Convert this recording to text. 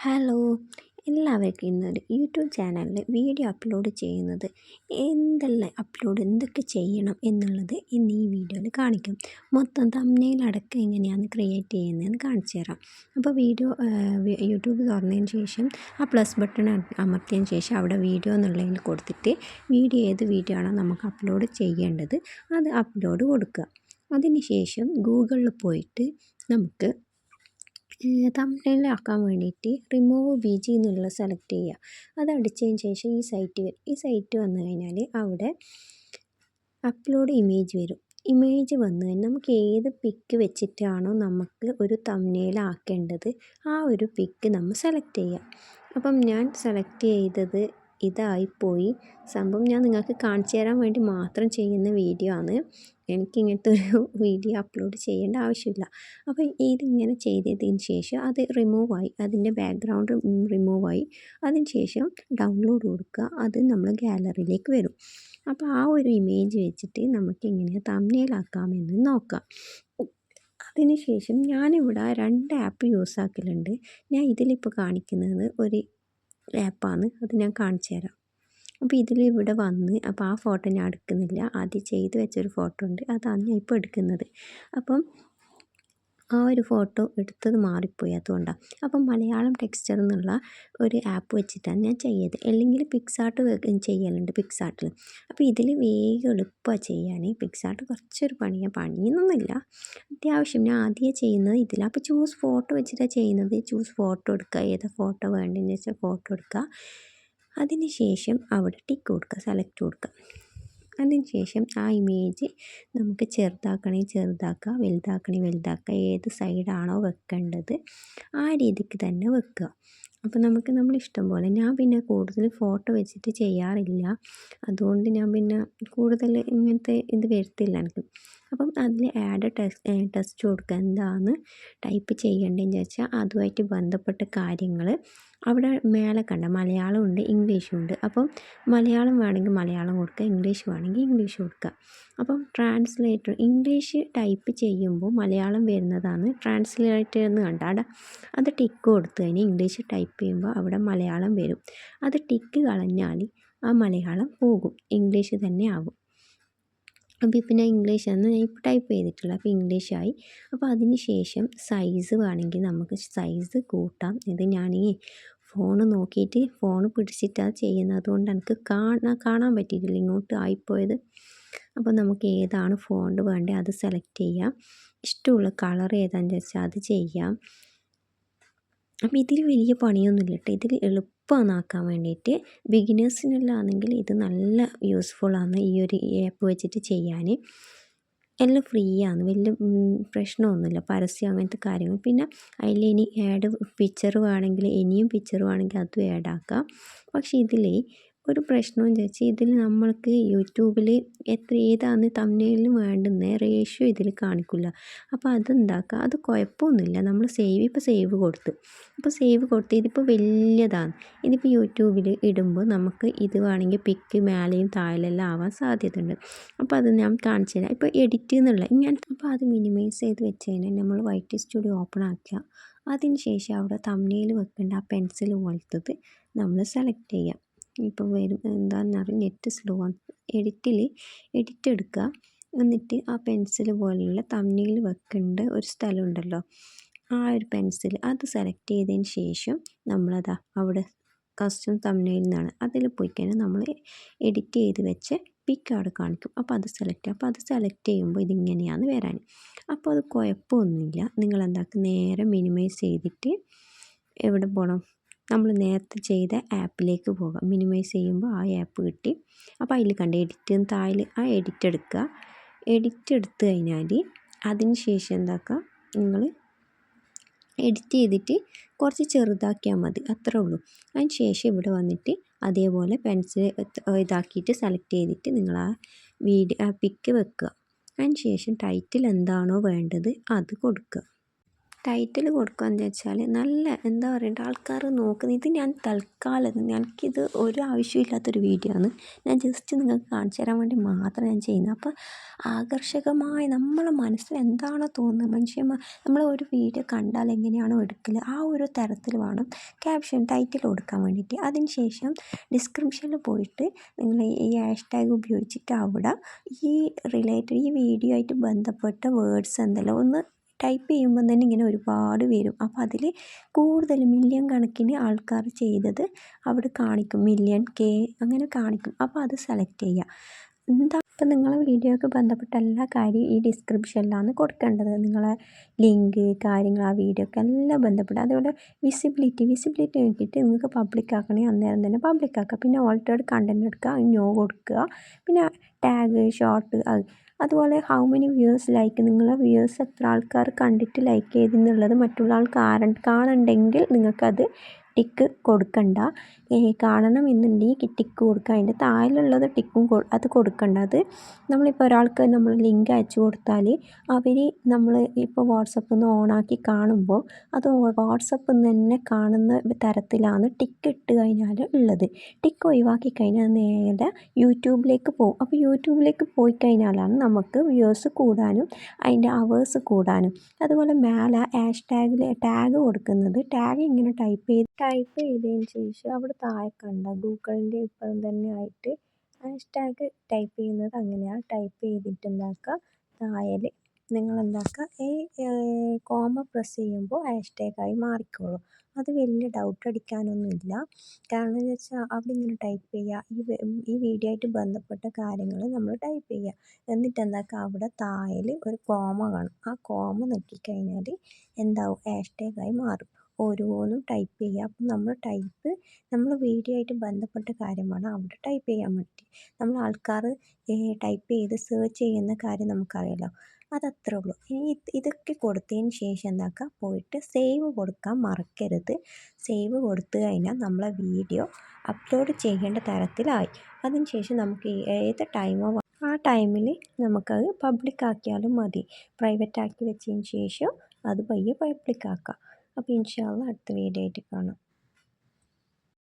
Hello, എല്ലാവർക്കും ഇന്നൊരു YouTube ചാനലിൽ വീഡിയോ അപ്ലോഡ് ചെയ്യുന്നത് എന്തൊക്കെ ചെയ്യണം എന്നുള്ളത് ഇന്ന് ഈ വീഡിയോയിൽ കാണിക്കും. മൊത്തം തംബ്നെയിൽ അടക്കം എങ്ങനെയാണ് ക്രിയേറ്റ് ചെയ്യുന്നതെന്ന് കാണിച്ചു തരാം. അപ്പോൾ യൂട്യൂബ് തുറന്നതിന് ശേഷം ആ പ്ലസ് ബട്ടൺ അമർത്തിയതിന് ശേഷം അവിടെ വീഡിയോ എന്നുള്ളതിൽ കൊടുത്തിട്ട് ഏത് വീഡിയോ ആണോ നമുക്ക് അപ്ലോഡ് ചെയ്യേണ്ടത് അത് അപ്ലോഡ് കൊടുക്കുക. അതിന് ശേഷം ഗൂഗിളിൽ പോയിട്ട് നമുക്ക് തംബ്നെയിലാക്കാൻ വേണ്ടിയിട്ട് റിമൂവ് ബി.ജി എന്നുള്ള സെലക്ട് ചെയ്യുക. അത് അടിച്ചതിന് ശേഷം ഈ സൈറ്റ് വരും. ഈ സൈറ്റ് വന്നു കഴിഞ്ഞാൽ അവിടെ അപ്ലോഡ് ഇമേജ് വരും. ഇമേജ് വന്നു കഴിഞ്ഞാൽ നമുക്ക് ഏത് പിക്ക് വെച്ചിട്ടാണോ നമുക്ക് ഒരു തംബ്നെയിലാക്കേണ്ടത് ആ ഒരു പിക്ക് നമ്മൾ സെലക്ട് ചെയ്യുക. അപ്പം ഞാൻ സെലക്ട് ചെയ്തത് ഇതായിപ്പോയി. സംഭവം ഞാൻ നിങ്ങൾക്ക് കാണിച്ചു തരാൻ വേണ്ടി മാത്രം ചെയ്യുന്ന വീഡിയോ ആണ്. എനിക്കിങ്ങനത്തെ ഒരു വീഡിയോ അപ്ലോഡ് ചെയ്യേണ്ട ആവശ്യമില്ല. അപ്പോൾ ഇതിങ്ങനെ ചെയ്തതിന് ശേഷം അത് റിമൂവായി, അതിൻ്റെ ബാക്ക്ഗ്രൗണ്ട് റിമൂവായി. അതിന് ശേഷം ഡൗൺലോഡ് കൊടുക്കുക. അത് നമ്മൾ ഗാലറിയിലേക്ക് വരും. അപ്പോൾ ആ ഒരു ഇമേജ് വെച്ചിട്ട് നമുക്ക് എങ്ങനെ തംബ്നെയിലാക്കാമെന്ന് നോക്കാം. അതിന് ശേഷം ഞാനിവിടെ 2 ആപ്പ് യൂസ് ആക്കലുണ്ട്. ഞാൻ ഇതിലിപ്പോൾ കാണിക്കുന്നത് ഒരു ആപ്പാണ്. അത് ഞാൻ കാണിച്ചു തരാം. അപ്പോൾ ഇവിടെ വന്ന് അപ്പോൾ ആ ഫോട്ടോ ഞാൻ എടുക്കുന്നില്ല. ആദ്യം ചെയ്ത് വെച്ചൊരു ഫോട്ടോ ഉണ്ട്, അതാണ് ഞാൻ ഇപ്പോൾ എടുക്കുന്നത്. അപ്പം ആ ഒരു ഫോട്ടോ എടുത്തത് മാറിപ്പോയി, അതുകൊണ്ടാണ്. അപ്പം മലയാളം ടെക്സ്ചർ എന്നുള്ള ഒരു ആപ്പ് വെച്ചിട്ടാണ് ഞാൻ ചെയ്യത്. അല്ലെങ്കിൽ പിക്സാർട്ട് ചെയ്യലുണ്ട്, പിക്സാർട്ടിൽ. അപ്പോൾ ഇതിൽ വേഗം എളുപ്പമാണ് ചെയ്യാൻ. പിക്സാർട്ട് കുറച്ചൊരു പണിയൊന്നുമില്ല, അത്യാവശ്യം. ഞാൻ ആദ്യം ചെയ്യുന്നത് ഇതിലാണ്. അപ്പോൾ ചൂസ് ഫോട്ടോ വെച്ചിട്ടാണ് ചെയ്യുന്നത്. ചൂസ് ഫോട്ടോ എടുക്കുക, ഏതാ ഫോട്ടോ വേണ്ടതെന്ന് വെച്ചാൽ ഫോട്ടോ എടുക്കുക. അതിന് ശേഷം അവിടെ ടിക്ക് കൊടുക്കുക, സെലക്ട് കൊടുക്കുക. അതിന് ശേഷം ആ ഇമേജ് നമുക്ക് ചെറുതാക്കണമെങ്കിൽ ചെറുതാക്കുക, വലുതാക്കണമെങ്കിൽ വലുതാക്കുക. ഏത് സൈഡാണോ വെക്കേണ്ടത് ആ രീതിക്ക് തന്നെ വെക്കുക. അപ്പോൾ നമ്മൾ ഇഷ്ടം പോലെ. ഞാൻ പിന്നെ കൂടുതൽ ഫോട്ടോ വെച്ചിട്ട് ചെയ്യാറില്ല, അതുകൊണ്ട് ഞാൻ പിന്നെ കൂടുതൽ ഇങ്ങനത്തെ ഇത് വരുത്തില്ല എനിക്ക്. അപ്പം അതിൽ ആഡ് ടെക്സ്റ്റ് കൊടുക്കുക. എന്താണ് ടൈപ്പ് ചെയ്യേണ്ടതെന്ന് വെച്ചാൽ അതുമായിട്ട് ബന്ധപ്പെട്ട കാര്യങ്ങൾ അവിടെ മേലെ കണ്ട മലയാളം ഉണ്ട്, ഇംഗ്ലീഷും ഉണ്ട്. അപ്പം മലയാളം വേണമെങ്കിൽ മലയാളം കൊടുക്കുക, ഇംഗ്ലീഷ് വേണമെങ്കിൽ ഇംഗ്ലീഷ് കൊടുക്കുക. അപ്പം ട്രാൻസ്ലേറ്റർ ഇംഗ്ലീഷ് ടൈപ്പ് ചെയ്യുമ്പോൾ മലയാളം വരുന്നതാണ് ട്രാൻസ്ലേറ്റർ എന്ന് കണ്ടാൽ അത് ടിക്ക് കൊടുത്തു കഴിഞ്ഞാൽ ഇംഗ്ലീഷ് ടൈപ്പ് ചെയ്യുമ്പോൾ അവിടെ മലയാളം വരും. അത് ടിക്ക് കളഞ്ഞാൽ ആ മലയാളം പോകും, ഇംഗ്ലീഷ് തന്നെ ആകും. അപ്പോൾ ഇപ്പം ഞാൻ ഇംഗ്ലീഷാണ് ഞാൻ ഇപ്പോൾ ടൈപ്പ് ചെയ്തിട്ടുള്ളത്. അപ്പോൾ ഇംഗ്ലീഷായി. അപ്പോൾ അതിന് ശേഷം സൈസ് വേണമെങ്കിൽ നമുക്ക് സൈസ് കൂട്ടാം. ഇത് ഞാൻ ഈ ഫോൺ നോക്കിയിട്ട് ഫോൺ പിടിച്ചിട്ടാണ് ചെയ്യുന്നത്, അതുകൊണ്ട് എനിക്ക് കാണാൻ പറ്റിയിട്ടില്ല, ഇങ്ങോട്ട് ആയിപ്പോയത്. അപ്പോൾ നമുക്ക് ഏതാണ് ഫോണ്ട് വേണ്ടത് അത് സെലക്ട് ചെയ്യാം. ഇഷ്ടമുള്ള കളർ ഏതാണെന്ന് വെച്ചാൽ അത് ചെയ്യാം. അപ്പോൾ ഇതിൽ വലിയ പണിയൊന്നുമില്ല കേട്ടോ. ഇതിൽ എളുപ്പമാക്കാൻ വേണ്ടിയിട്ട് ബിഗിനേഴ്സിനെല്ലാം ആണെങ്കിൽ ഇത് നല്ല യൂസ്ഫുള്ളാണ് ഈ ഒരു ആപ്പ് വെച്ചിട്ട് ചെയ്യാൻ. എല്ലാം ഫ്രീ ആണ്, വലിയ പ്രശ്നമൊന്നുമില്ല, പരസ്യം അങ്ങനത്തെ കാര്യങ്ങൾ. പിന്നെ അതിൽ ഇനി ആഡ് പിക്ചർ വേണമെങ്കിൽ ഇനിയും പിക്ചർ വേണമെങ്കിൽ അതും ആഡ് ആക്കാം. പക്ഷേ ഇതിൽ ഒരു പ്രശ്നമെന്ന് വെച്ചാൽ ഇതിൽ നമ്മൾക്ക് യൂട്യൂബിൽ ഏതാണ് തംബ്നെയിലിന് വേണ്ടുന്ന റേഷ്യോ ഇതിൽ കാണിക്കില്ല. അപ്പോൾ അതെന്താക്കുക, അത് കുഴപ്പമൊന്നുമില്ല. നമ്മൾ സേവ് കൊടുത്ത്. അപ്പോൾ സേവ് കൊടുത്ത് ഇതിപ്പോൾ വലിയതാണ്. ഇതിപ്പോൾ യൂട്യൂബിൽ ഇടുമ്പോൾ നമുക്ക് ഇത് വേണമെങ്കിൽ പിക്ക് മേലെയും താഴെയെല്ലാം ആവാൻ സാധ്യതയുണ്ട്. അപ്പോൾ അത് ഞാൻ കാണിച്ചു തരാം. ഇപ്പോൾ എഡിറ്റ് എന്നുള്ള ഇങ്ങനത്തെ. അപ്പോൾ അത് മിനിമൈസ് ചെയ്ത് വെച്ച് കഴിഞ്ഞാൽ നമ്മൾ വൈറ്റ് സ്റ്റുഡിയോ ഓപ്പൺ ആക്കുക. അതിന് ശേഷം അവിടെ തംബ്നെയിൽ വെക്കേണ്ട ആ പെൻസിൽ പോലത്തത് നമ്മൾ സെലക്ട് ചെയ്യാം. ഇപ്പോൾ വരും എന്താണെന്ന് അറിയാം, നെറ്റ് സ്ലോ ആണ്. എഡിറ്റ് എടുക്കുക. എന്നിട്ട് ആ പെൻസിൽ പോലെയുള്ള തംബ്നെയിൽ വെക്കേണ്ട ഒരു സ്ഥലമുണ്ടല്ലോ, ആ ഒരു പെൻസിൽ അത് സെലക്ട് ചെയ്തതിന് ശേഷം നമ്മളതാ അവിടെ കസ്റ്റം തംബ്നെയിൽ നിന്നാണ് അതിൽ പോയി കഴിഞ്ഞാൽ നമ്മൾ എഡിറ്റ് ചെയ്ത് വെച്ച് പിക്ക് അവിടെ കാണിക്കും. അപ്പോൾ അത് സെലക്ട് ചെയ്യുക. അപ്പോൾ അത് സെലക്ട് ചെയ്യുമ്പോൾ ഇതിങ്ങനെയാണ് വരാൻ. അപ്പോൾ അത് കുഴപ്പമൊന്നുമില്ല. നിങ്ങൾ എന്താക്കുക, നേരെ മിനിമൈസ് ചെയ്തിട്ട് എവിടെ പോകണം, നമ്മൾ നേരത്തെ ചെയ്ത ആപ്പിലേക്ക് പോകാം. മിനിമൈസ് ചെയ്യുമ്പോൾ ആ ആപ്പ് കിട്ടി. അപ്പോൾ അതിൽ കണ്ട എഡിറ്റ് താഴെ ആ എഡിറ്റ് എടുക്കുക. എഡിറ്റ് എടുത്തു കഴിഞ്ഞാൽ അതിന് ശേഷം എന്താക്കുക, നിങ്ങൾ എഡിറ്റ് ചെയ്തിട്ട് കുറച്ച് ചെറുതാക്കിയാൽ മതി, അത്രേ ഉള്ളൂ. അതിന് ശേഷം ഇവിടെ വന്നിട്ട് അതേപോലെ പെൻസിൽ ഇതാക്കിയിട്ട് സെലക്ട് ചെയ്തിട്ട് നിങ്ങൾ ആ പിക്ക് വെക്കുക. അതിന് ശേഷം ടൈറ്റിൽ എന്താണോ വേണ്ടത് അത് കൊടുക്കുക. ടൈറ്റിൽ കൊടുക്കുകയെന്ന് വെച്ചാൽ നല്ല എന്താ പറയണ്ട ആൾക്കാർ നോക്കുന്നത്. ഇത് ഞാൻ തൽക്കാലം എനിക്കിത് ഒരു ആവശ്യമില്ലാത്തൊരു വീഡിയോ ആണ്. ഞാൻ ജസ്റ്റ് നിങ്ങൾക്ക് കാണിച്ചു തരാൻ വേണ്ടി മാത്രം ഞാൻ ചെയ്യുന്നത്. അപ്പോൾ ആകർഷകമായി നമ്മളെ മനസ്സിൽ എന്താണോ തോന്നുന്നത് മനുഷ്യന്മാർ നമ്മൾ ഒരു വീഡിയോ കണ്ടാൽ എങ്ങനെയാണോ എടുക്കൽ ആ ഒരു തരത്തിൽ വേണം ക്യാപ്ഷൻ ടൈറ്റിൽ കൊടുക്കാൻ വേണ്ടിയിട്ട്. അതിന് ശേഷം ഡിസ്ക്രിപ്ഷനിൽ പോയിട്ട് നിങ്ങൾ ഈ ഹാഷ്ടാഗ് ഉപയോഗിച്ചിട്ട് അവിടെ ഈ വീഡിയോ ആയിട്ട് ബന്ധപ്പെട്ട വേർഡ്സ് എന്തെല്ലാം ഒന്ന് ടൈപ്പ് ചെയ്യുമ്പോൾ തന്നെ ഇങ്ങനെ ഒരുപാട് വരും. അപ്പോൾ അതിൽ കൂടുതൽ മില്യൺ കണക്കിന് ആൾക്കാർ ചെയ്തത് അവിടെ കാണിക്കും, മില്യൺ കെ അങ്ങനെ കാണിക്കും. അപ്പോൾ അത് സെലക്ട് ചെയ്യുക. ഇപ്പം നിങ്ങളെ വീഡിയോയ്ക്ക് ബന്ധപ്പെട്ട എല്ലാ കാര്യവും ഈ ഡിസ്ക്രിപ്ഷനിലാണ് കൊടുക്കേണ്ടത്. നിങ്ങളെ ലിങ്ക് കാര്യങ്ങൾ ആ വീഡിയോക്ക് എല്ലാം ബന്ധപ്പെട്ട്. അതുപോലെ വിസിബിലിറ്റി നോക്കിയിട്ട് നിങ്ങൾക്ക് പബ്ലിക് ആക്കണമെങ്കിൽ അന്നേരം തന്നെ പബ്ലിക് ആക്കുക. പിന്നെ ഓൾട്ടേഡ് കണ്ടൻറ് എടുക്കുക, നോ കൊടുക്കുക. പിന്നെ ടാഗ് ഷോർട്ട് അതുപോലെ ഹൗ മെനി വ്യൂവേഴ്സ് ലൈക്ക് നിങ്ങളെ വ്യൂവേഴ്സ് എത്ര ആൾക്കാർ കണ്ടിട്ട് ലൈക്ക് ചെയ്തെന്നുള്ളത് മറ്റുള്ള ആൾ കാണുന്നുണ്ടെങ്കിൽ നിങ്ങൾക്കത് ടിക്ക് കൊടുക്കണ്ട. കാണണം എന്നുണ്ടെങ്കിൽ ടിക്ക് കൊടുക്കുക. അതിൻ്റെ താഴെയുള്ളത് ടിക്കും അത് കൊടുക്കണ്ട. അത് നമ്മളിപ്പോൾ ഒരാൾക്ക് നമ്മൾ ലിങ്ക് അയച്ചു കൊടുത്താൽ അവർ നമ്മൾ ഇപ്പോൾ വാട്സപ്പിൽ നിന്ന് ഓണാക്കി കാണുമ്പോൾ അത് വാട്സപ്പിൽ നിന്ന് തന്നെ കാണുന്ന തരത്തിലാണ് ടിക്ക് ഇട്ട് കഴിഞ്ഞാൽ ഉള്ളത്. ടിക്ക് ഒഴിവാക്കി കഴിഞ്ഞാൽ നേരെ യൂട്യൂബിലേക്ക് പോകും. അപ്പോൾ യൂട്യൂബിലേക്ക് പോയി കഴിഞ്ഞാലാണ് നമുക്ക് വ്യൂവേഴ്സ് കൂടാനും അതിൻ്റെ അവേഴ്സ് കൂടാനും. അതുപോലെ മേലെ ടാഗ് കൊടുക്കുന്നത് ടാഗ് ഇങ്ങനെ ടൈപ്പ് ചെയ്തതിന് ശേഷം അവിടെ താഴെ കണ്ട ഗൂഗിളിൻ്റെ ഇപ്പം തന്നെ ആയിട്ട് ഹാഷ്ടാഗ് ടൈപ്പ് ചെയ്യുന്നത് അങ്ങനെയാണ്. ടൈപ്പ് ചെയ്തിട്ട് എന്താക്കുക താഴെ നിങ്ങളെന്താക്കുക ഈ കോമ പ്രസ് ചെയ്യുമ്പോൾ ഹാഷ്ടാഗായി മാറിക്കോളും. അത് വലിയ ഡൗട്ട് അടിക്കാനൊന്നുമില്ല. കാരണം എന്ന് വെച്ചാൽ അവിടെ ഇങ്ങനെ ടൈപ്പ് ചെയ്യുക, ഈ വീഡിയോ ആയിട്ട് ബന്ധപ്പെട്ട കാര്യങ്ങൾ നമ്മൾ ടൈപ്പ് ചെയ്യുക. എന്നിട്ട് എന്താക്കുക അവിടെ താഴെ ഒരു കോമ കാണും. ആ കോമ നോക്കിക്കഴിഞ്ഞാൽ എന്താവും ഹാഷ്ടാഗായി മാറും. ഓരോന്നും ടൈപ്പ് ചെയ്യുക. അപ്പം നമ്മൾ വീഡിയോ ആയിട്ട് ബന്ധപ്പെട്ട കാര്യമാണ് അവിടെ ടൈപ്പ് ചെയ്യാൻ വേണ്ടി. നമ്മൾ ആൾക്കാർ ടൈപ്പ് ചെയ്ത് സെർച്ച് ചെയ്യുന്ന കാര്യം നമുക്കറിയാലോ. അതത്രേ ഉള്ളൂ. ഇതൊക്കെ കൊടുത്തതിന് ശേഷം എന്താക്കുക പോയിട്ട് സേവ് കൊടുക്കാൻ മറക്കരുത്. സേവ് കൊടുത്തു കഴിഞ്ഞാൽ നമ്മളെ വീഡിയോ അപ്ലോഡ് ചെയ്യേണ്ട തരത്തിലായി. അതിന് ശേഷം നമുക്ക് ഏത് ടൈമോ ആ ടൈമിൽ നമുക്കത് പബ്ലിക് ആക്കിയാലും മതി. പ്രൈവറ്റ് ആക്കി വെച്ചതിന് ശേഷം അത് പയ്യെ പബ്ലിക് ആക്കാം. അപ്പോൾ ഇൻഷാ അള്ളാ അടുത്ത വീഡിയോ ആയിട്ട് കാണാം.